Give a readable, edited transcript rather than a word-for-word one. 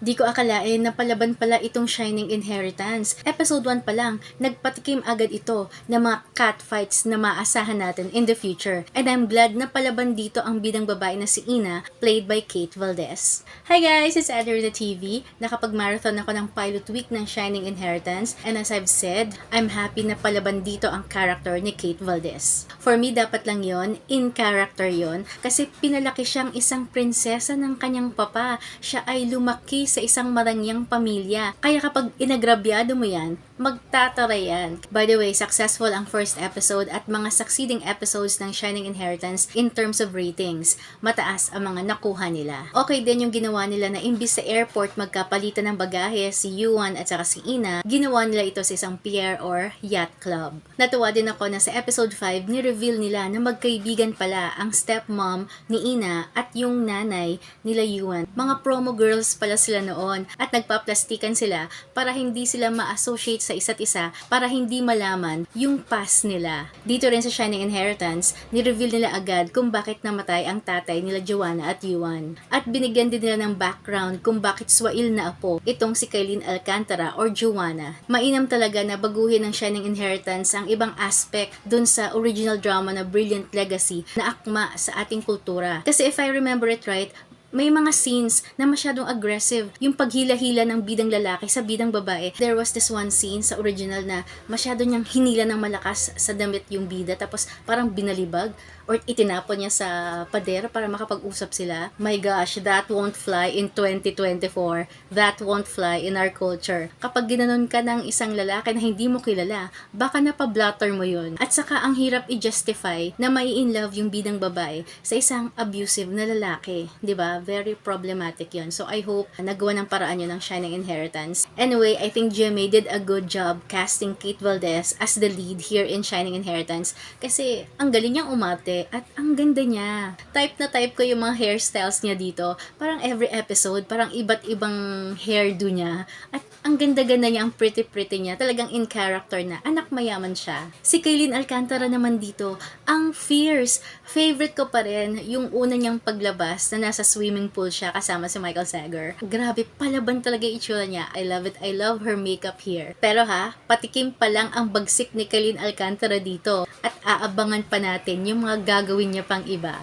Di ko akalain na palaban pala itong Shining Inheritance. Episode 1 pa lang, nagpatikim agad ito ng mga catfights na maasahan natin in the future. And I'm glad na palaban dito ang bidang babae na si Ina, played by Kate Valdez. Hi guys, it's Adder TV. Nakapag-marathon ako ng pilot week ng Shining Inheritance. And as I've said, I'm happy na palaban dito ang character ni Kate Valdez. For me, dapat lang yon, in character yon, kasi pinalaki siyang isang prinsesa ng kanyang papa. Siya ay lumaki sa isang marangyang pamilya. Kaya kapag inagrabyado mo yan, magtatara yan. By the way, successful ang first episode at mga succeeding episodes ng Shining Inheritance in terms of ratings. Mataas ang mga nakuha nila. Okay din yung ginawa nila na imbis sa airport magkapalitan ng bagahe si Yuan at saka si Ina, ginawa nila ito sa isang pier or yacht club. Natuwa din ako na sa episode 5, ni-reveal nila na magkaibigan pala ang stepmom ni Ina at yung nanay nila Yuan. Mga promo girls pala sila noon at nagpaplastikan sila para hindi sila ma-associate sa isa't isa, para hindi malaman yung past nila. Dito rin sa Shining Inheritance, ni-reveal nila agad kung bakit namatay ang tatay nila Joanna at Yuan. At binigyan din nila ng background kung bakit swail na apo itong si Kailin Alcantara or Joanna. Mainam talaga na baguhin ng Shining Inheritance ang ibang aspect dun sa original drama na Brilliant Legacy na akma sa ating kultura. Kasi if I remember it right, may mga scenes na masyadong aggressive. Yung paghila-hila ng bidang lalaki sa bidang babae. There was this one scene sa original na masyado niyang hinila ng malakas sa damit yung bida tapos parang binalibag or itinapon niya sa pader para makapag-usap sila. My gosh, that won't fly in 2024. That won't fly in our culture. Kapag ginanon ka ng isang lalaki na hindi mo kilala, baka napablatter mo yun. At saka ang hirap i-justify na mai-inlove yung bidang babae sa isang abusive na lalaki. 'Di ba? Very problematic yon. So I hope nagawa ng paraan yun ng Shining Inheritance. Anyway, I think GMA did a good job casting Kate Valdez as the lead here in Shining Inheritance kasi ang galing niyang umarte at ang ganda niya. Type na type ko yung mga hairstyles niya dito. Parang every episode, parang iba't ibang hairdo niya. At ang ganda-ganda niya, ang pretty-pretty niya. Talagang in character na. Anak mayaman siya. Si Kailin Alcantara naman dito, ang fierce. Favorite ko pa rin yung una niyang paglabas na nasa swimming pool siya kasama si Michael Sager. Grabe, palaban talaga yung itsura niya. I love it. I love her makeup here. Pero patikim pa lang ang bagsik ni Kailin Alcantara dito. At aabangan pa natin yung mga gagawin niya pang iba.